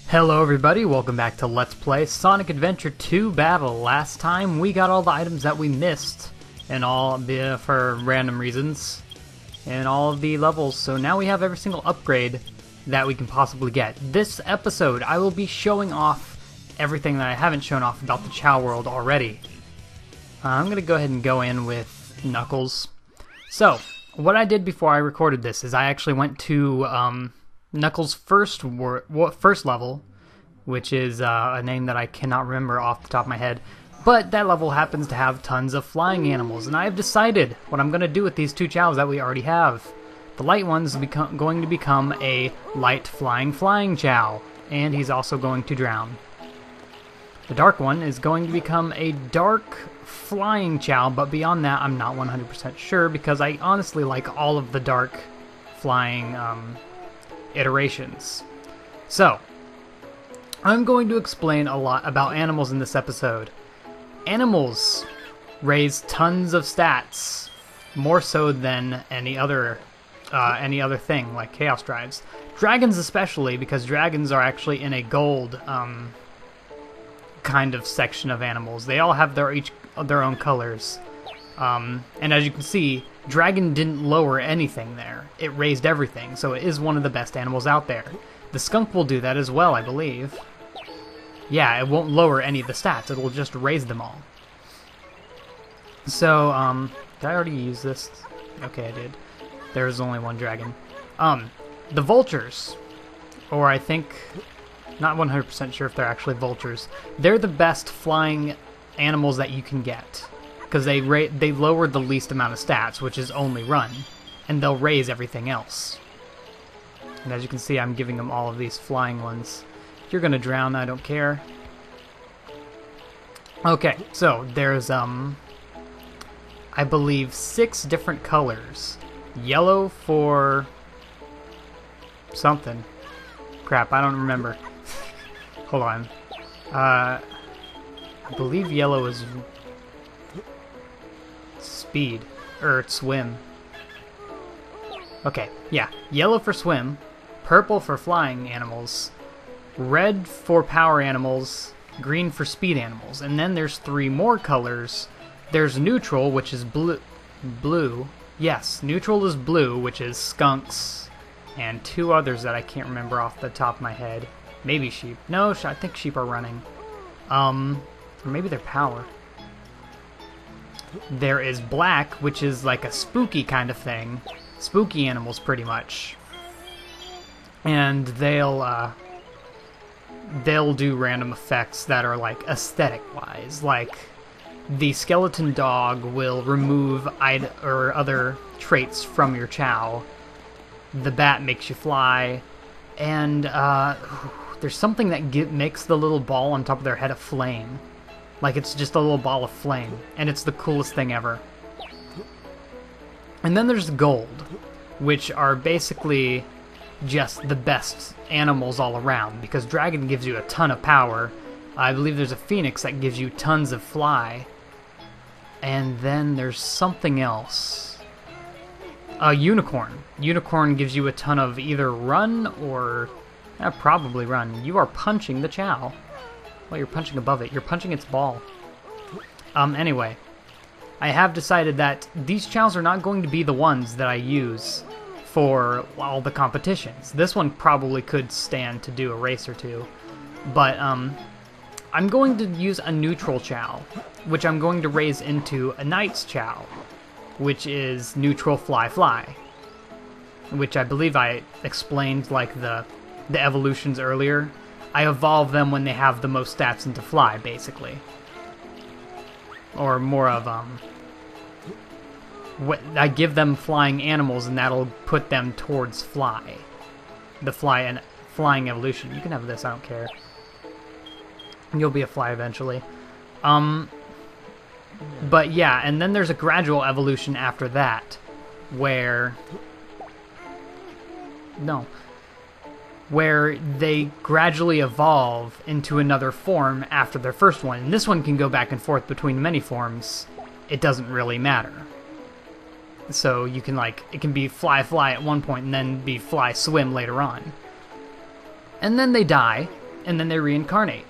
Hello everybody, welcome back to Let's Play Sonic Adventure 2 Battle. Last time we got all the items that we missed, and all for random reasons, in all of the levels, so now we have every single upgrade that we can possibly get. This episode I will be showing off everything that I haven't shown off about the Chow world already. I'm going to go ahead and go in with Knuckles. So, what I did before I recorded this is I actually went to Knuckles' first level, which is a name that I cannot remember off the top of my head, but that level happens to have tons of flying animals, and I have decided what I'm going to do with these two Chows that we already have. The light one's going to become a light flying Chow, and he's also going to drown. The dark one is going to become a dark flying Chow, but beyond that I'm not 100% sure because I honestly like all of the dark flying iterations. So, I'm going to explain a lot about animals in this episode. Animals raise tons of stats, more so than any other thing, like Chaos Drives. Dragons especially, because dragons are actually in a gold kind of section of animals. They all have their own colors. And as you can see, Dragon didn't lower anything there. It raised everything, so it is one of the best animals out there. The skunk will do that as well, I believe. Yeah, it won't lower any of the stats, it'll just raise them all. So, did I already use this? Okay, I did. There's only one dragon. The vultures, or I think, not 100% sure if they're actually vultures, they're the best flying animals that you can get. Because they lower the least amount of stats, which is only run, and they'll raise everything else. And as you can see, I'm giving them all of these flying ones. You're gonna drown, I don't care. Okay, so there's I believe 6 different colors. Yellow for something. Crap, I don't remember. Hold on. I believe yellow is speed, or swim. Okay, yeah. Yellow for swim, purple for flying animals, red for power animals, green for speed animals. And then there's 3 more colors. There's neutral, which is blue. Yes, neutral is blue, which is skunks, and 2 others that I can't remember off the top of my head. Maybe sheep. No, I think sheep are running. Or maybe they're power. There is black, which is like a spooky kind of thing. Spooky animals, pretty much. And they'll do random effects that are like aesthetic-wise. Like, the skeleton dog will remove other traits from your Chow. The bat makes you fly. And there's something that makes the little ball on top of their head a flame. Like it's just a little ball of flame, and it's the coolest thing ever. And then there's gold, which are basically just the best animals all around, because dragon gives you a ton of power. I believe there's a phoenix that gives you tons of fly. And then there's something else. A unicorn. Unicorn gives you a ton of either run or... probably run. You are punching the Chow. Well, you're punching above it. You're punching its ball. Anyway, I have decided that these Chows are not going to be the ones that I use for all the competitions. This one probably could stand to do a race or two. But, I'm going to use a neutral Chow, which I'm going to raise into a Knight's Chow, which is neutral fly. Which I believe I explained, like, the evolutions earlier. I evolve them when they have the most stats into fly, basically. Or more of, I give them flying animals, and that'll put them towards fly. The flying evolution. You can have this, I don't care. You'll be a fly eventually. But yeah, and then there's a gradual evolution after that, where they gradually evolve into another form after their first one. And this one can go back and forth between many forms. It doesn't really matter. So you can, like, it can be fly at one point and then be fly swim later on. And then they die, and then they reincarnate.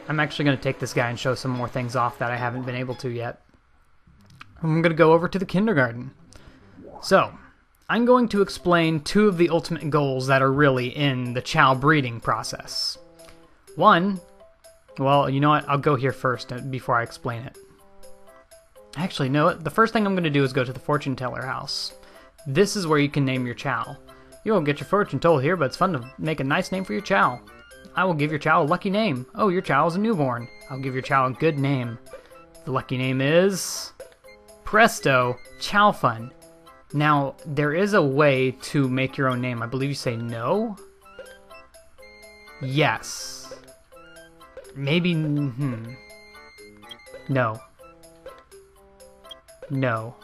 I'm actually going to take this guy and show some more things off that I haven't been able to yet. I'm going to go over to the kindergarten. So, I'm going to explain 2 of the ultimate goals that are really in the Chow breeding process. One, well, you know what? I'll go here first before I explain it. Actually, no, the first thing I'm going to do is go to the fortune teller house. This is where you can name your Chow. You won't get your fortune told here, but it's fun to make a nice name for your Chow. I will give your Chow a lucky name. Oh, your Chow is a newborn. I'll give your Chow a good name. The lucky name is... Presto, Chow Fun. Now, there is a way to make your own name. I believe you say no? Yes. Maybe... No. No.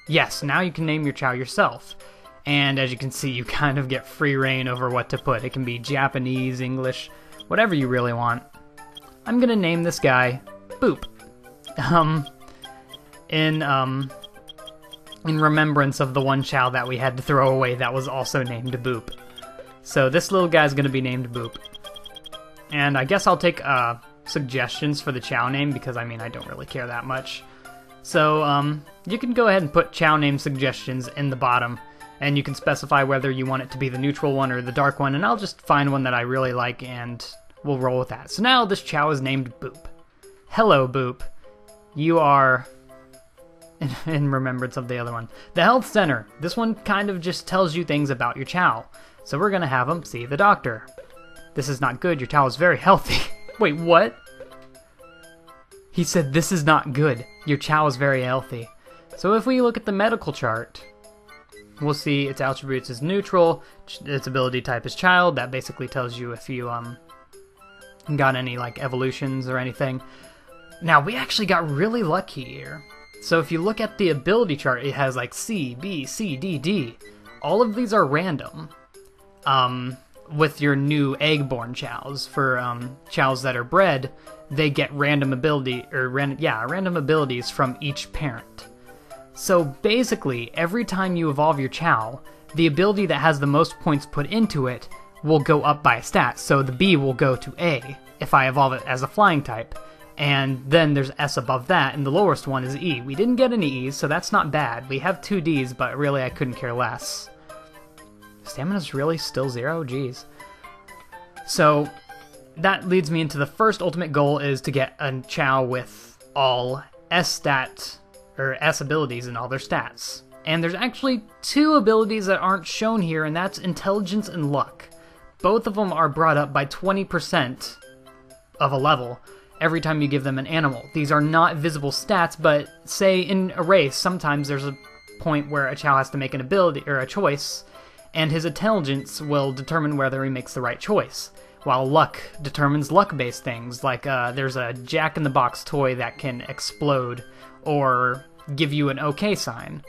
Yes, now you can name your Chow yourself. And as you can see, you kind of get free reign over what to put. It can be Japanese, English, whatever you really want. I'm gonna name this guy Boop. In remembrance of the one Chow that we had to throw away that was also named Boop. So this little guy's gonna be named Boop. And I guess I'll take suggestions for the Chow name because, I mean, I don't really care that much. So you can go ahead and put Chow name suggestions in the bottom, and you can specify whether you want it to be the neutral one or the dark one, and I'll just find one that I really like and we'll roll with that. So now this Chow is named Boop. Hello, Boop. You are... in remembrance of the other one. The health center. This one kind of just tells you things about your Chow. So we're gonna have him see the doctor. This is not good. Your Chow is very healthy. Wait, what? He said this is not good. Your Chow is very healthy. So if we look at the medical chart, we'll see its attributes is neutral, its ability type is child. That basically tells you if you got any like evolutions or anything. Now we actually got really lucky here. So if you look at the ability chart, it has like C, B, C, D, D. All of these are random. With your new egg-born Chows. For Chows that are bred, they get random ability random abilities from each parent. So basically, every time you evolve your Chow, the ability that has the most points put into it will go up by a stat. So the B will go to A if I evolve it as a flying type. And then there's S above that, and the lowest one is E. We didn't get any E's, so that's not bad. We have 2 D's, but really I couldn't care less. Stamina's really still 0? Jeez. So that leads me into the first ultimate goal, is to get a Chow with all S abilities in all their stats. And there's actually 2 abilities that aren't shown here, and that's Intelligence and Luck. Both of them are brought up by 20% of a level every time you give them an animal. These are not visible stats, but say in a race, sometimes there's a point where a Chow has to make an ability or a choice, and his intelligence will determine whether he makes the right choice, while luck determines luck-based things, like there's a Jack-in-the-Box toy that can explode or give you an OK sign,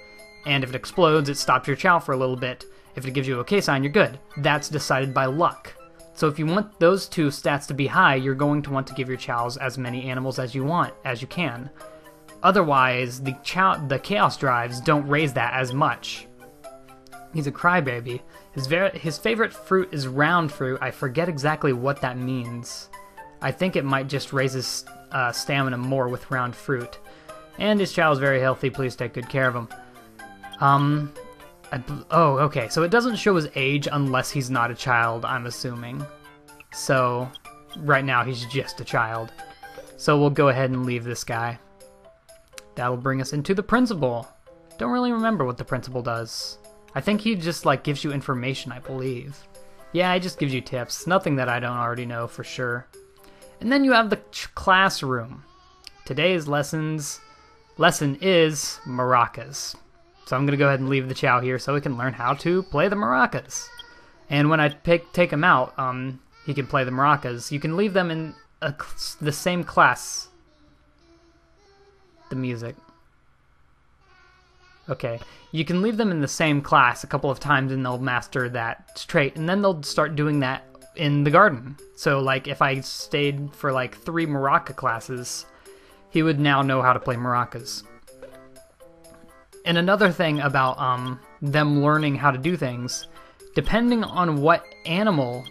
and if it explodes, it stops your Chow for a little bit. If it gives you an OK sign, you're good. That's decided by luck. So if you want those 2 stats to be high, you're going to want to give your Chows as many animals as you can. Otherwise, the Chaos Drives don't raise that as much. He's a crybaby. His favorite fruit is round fruit. I forget exactly what that means. I think it might just raise his stamina more with round fruit. And his Chow is very healthy. Please take good care of him. Oh, okay, so it doesn't show his age unless he's not a child, I'm assuming. So, right now he's just a child. So we'll go ahead and leave this guy. That'll bring us into the principal. Don't really remember what the principal does. I think he just, like, gives you information, I believe. Yeah, he just gives you tips. Nothing that I don't already know for sure. And then you have the classroom. Today's lesson is maracas. So I'm going to go ahead and leave the Chow here so he can learn how to play the maracas. And when I take him out, he can play the maracas. You can leave them in the same class. The music. Okay. You can leave them in the same class a couple of times and they'll master that trait. And then they'll start doing that in the garden. So, like, if I stayed for, like, 3 maraca classes, he would now know how to play maracas. And another thing about them learning how to do things, depending on what animal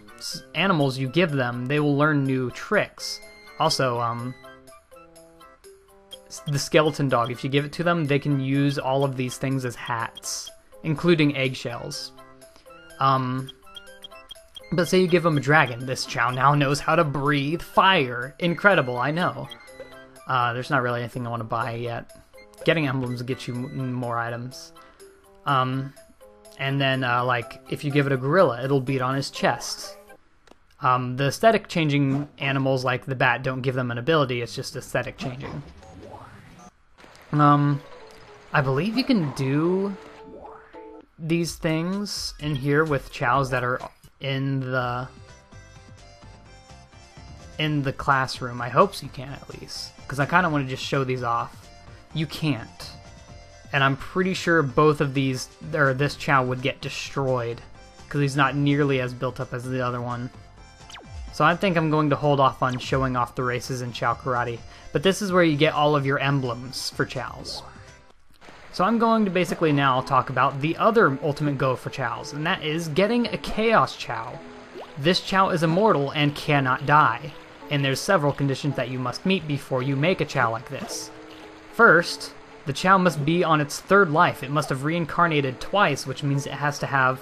animals you give them, they will learn new tricks. Also, the skeleton dog, if you give it to them, they can use all of these things as hats, including eggshells. But say you give them a dragon, this Chow now knows how to breathe fire. Incredible, I know. There's not really anything I want to buy yet. Getting emblems will get you more items. And then, like, if you give it a gorilla, it'll beat on his chest. The aesthetic changing animals like the bat don't give them an ability, it's just aesthetic changing. I believe you can do these things in here with chows that are in the classroom. I hope so you can, at least, because I kind of want to just show these off. You can't. And I'm pretty sure both of these, or this Chow would get destroyed, because he's not nearly as built up as the other one. So I think I'm going to hold off on showing off the races in Chow Karate. But this is where you get all of your emblems for Chows. So I'm going to basically now talk about the other ultimate goal for Chows, and that is getting a Chaos Chow. This Chow is immortal and cannot die, and there's several conditions that you must meet before you make a Chow like this. First, the Chow must be on its third life. It must have reincarnated twice, which means it has to have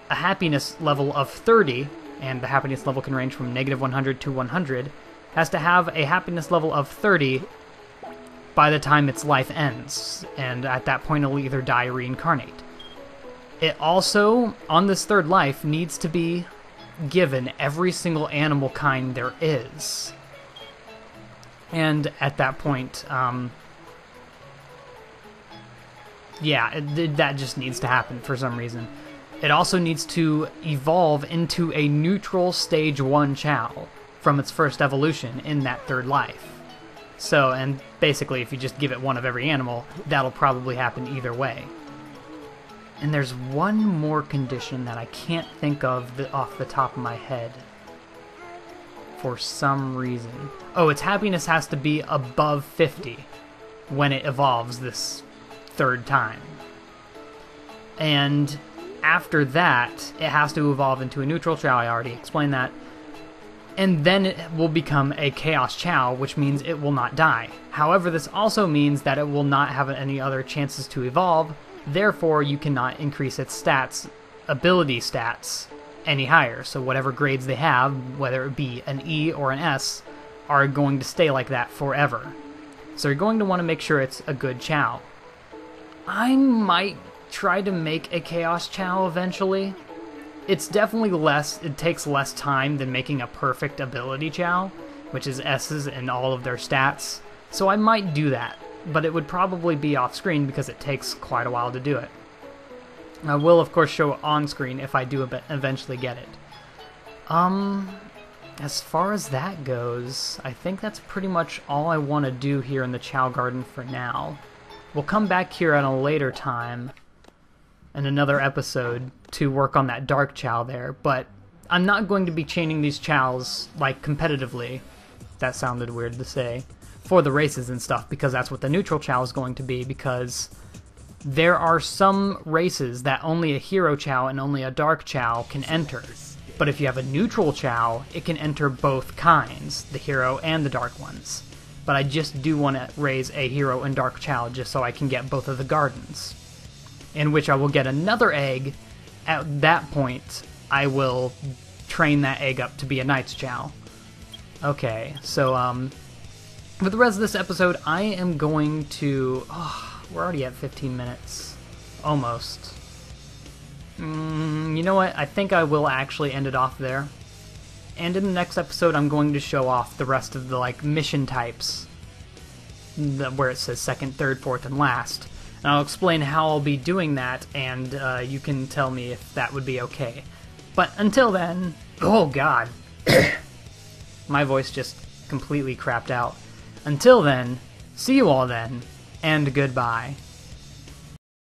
a happiness level of 30, and the happiness level can range from -100 to 100, has to have a happiness level of 30 by the time its life ends, and at that point it'll either die or reincarnate. It also, on this third life, needs to be given every single animal kind there is. And at that point, yeah, that just needs to happen for some reason. It also needs to evolve into a neutral stage 1 Chow from its first evolution in that third life. So, and basically if you just give it one of every animal, that'll probably happen either way. And there's one more condition that I can't think of off the top of my head for some reason. Oh, its happiness has to be above 50 when it evolves this third time. And after that, it has to evolve into a neutral Chow, I already explained that. And then it will become a Chaos Chow, which means it will not die. However, this also means that it will not have any other chances to evolve, therefore you cannot increase its stats, ability stats, any higher. So whatever grades they have, whether it be an E or an S, are going to stay like that forever. So you're going to want to make sure it's a good Chow. I might try to make a Chaos Chow eventually. It's definitely it takes less time than making a perfect ability Chow, which is S's in all of their stats. So I might do that, but it would probably be off screen because it takes quite a while to do it. I will of course show it on screen if I do eventually get it. As far as that goes, I think that's pretty much all I want to do here in the Chow Garden for now. We'll come back here at a later time in another episode to work on that dark Chow there, but I'm not going to be chaining these Chows, like, competitively. That sounded weird to say. For the races and stuff, because that's what the neutral Chow is going to be, because there are some races that only a hero Chow and only a dark Chow can enter. But if you have a neutral Chow, it can enter both kinds, the hero and the dark ones. But I just do want to raise a hero and dark Chow just so I can get both of the gardens. In which I will get another egg. At that point, I will train that egg up to be a Knight's Chow. Okay, so, for the rest of this episode, I am going to... Oh, we're already at 15 minutes. Almost. You know what? I think I will actually end it off there. And in the next episode, I'm going to show off the rest of the, like, mission types. Where it says second, third, fourth, and last. And I'll explain how I'll be doing that, and you can tell me if that would be okay. But until then... Oh, God. My voice just completely crapped out. Until then, see you all then, and goodbye.